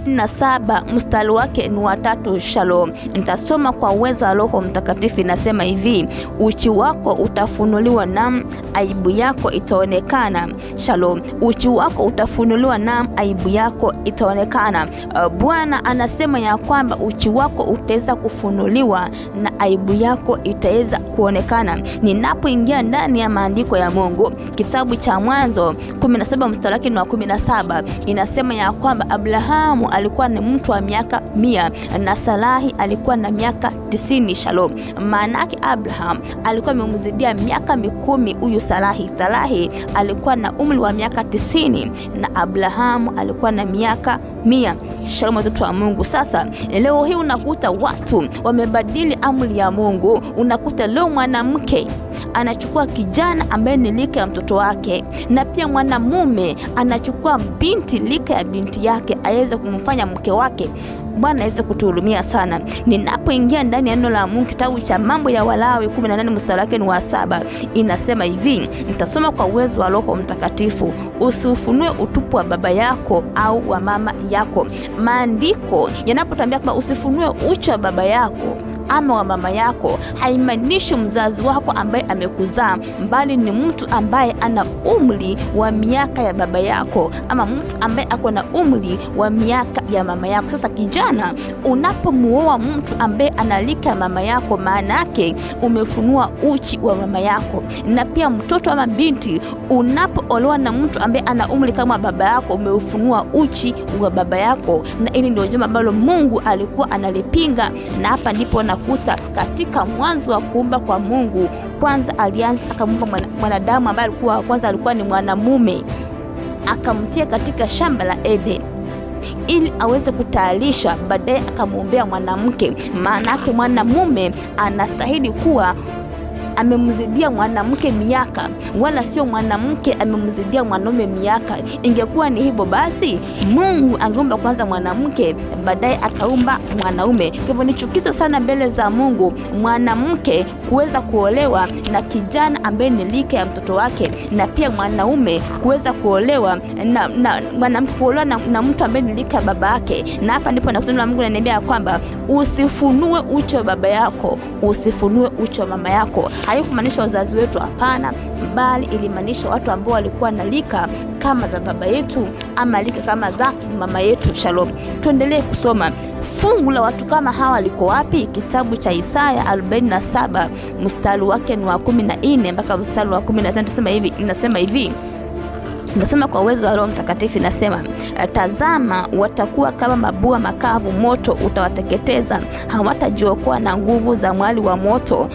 47 mstari wake ni wa 3. Shalom. Nitasoma kwa uwezo wa Roho Mtakatifu. Inasema hivi: uchi wako utafunuliwa na aibu yako itaonekana. Shalom. Uchi wako utafunuliwa na aibu yako itaonekana. Bwana anasema ya kwamba uchi wako utaweza kufunuliwa na aibu yako itaweza kuonekana. Ninapoingia ndani ya maandiko ya Mungu, kitabu cha Mwanzo 17 mstari wake ni wa 17, inasema ya kwamba Abrahamu alikuwa ni mtu wa miaka 100 na Sarahi alikuwa na miaka 90. Shalom. Maana yake Abraham alikuwa amemzidia miaka 10 huyu Sarahi. Sarahi alikuwa na umri wa miaka 90 na Abrahamu alikuwa na miaka 100. Shalom watoto wa Mungu. Sasa leo hii unakuta watu wamebadili amri ya Mungu. Unakuta leo mwanamke anachukua kijana ambaye ni lika ya mtoto wake, na pia mwanamume anachukua binti lika ya binti yake aweze kumfanya mke wake. Bwana aweze kutuhurumia sana. Ninapoingia ndani ya neno la Mungu, kitabu cha Mambo ya Walawi 18 mstari wake ni wa 7, inasema hivi, nitasoma kwa uwezo wa Roho Mtakatifu: usiufunue utupu wa baba yako au wa mama yako. Maandiko yanapotambia kwamba usifunue uchi wa baba yako ama wa mama yako, haimaanishi mzazi wako ambaye amekuzaa, bali ni mtu ambaye ana umri wa miaka ya baba yako, ama mtu ambaye ako na umri wa miaka ya mama yako. Sasa kijana, unapomuoa mtu ambaye analika ya mama yako, maana yake umefunua uchi wa mama yako. Na pia mtoto ama binti, unapoolewa na mtu ambaye ana umri kama baba yako, umeufunua uchi wa baba yako. Na hili ndio jambo ambalo Mungu alikuwa analipinga. Na hapa ndipo nakuta katika mwanzo wa kuumba kwa Mungu, kwanza alianza akamuumba mwanadamu ambaye alikuwa kwanza alikuwa ni mwanamume, akamtia katika shamba la Eden ili aweze kutayarisha, baadaye akamuombea mwanamke. Maana yake mwanamume anastahili kuwa amemzidia mwanamke miaka, wala sio mwanamke amemzidia mwanaume miaka. Ingekuwa ni hivyo, basi Mungu angeumba kwanza mwanamke, baadaye akaumba mwanaume. Kwa hivyo ni chukizo sana mbele za Mungu mwanamke kuweza kuolewa na kijana ambaye ni lika ya mtoto wake, na pia mwanaume kuweza kuolewa na mwanamke kuolewa na mtu ambaye ni lika ya baba yake. Na hapa ndipo nakutana Mungu ananiambia kwamba usifunue uchi wa baba yako, usifunue uchi wa mama yako. Haikumaanisha wazazi wetu, hapana, bali ilimaanisha watu ambao walikuwa na lika kama za baba yetu ama lika kama za mama yetu. Shalom. Tuendelee kusoma. Fungu la watu kama hawa liko wapi? Kitabu cha Isaya 47 mstari wake ni wa 14 mpaka mstari wa 15. Inasema hivi, nasema kwa uwezo wa Roho Mtakatifu, nasema tazama, watakuwa kama mabua makavu, moto utawateketeza, hawatajiokoa na nguvu za mwali wa moto.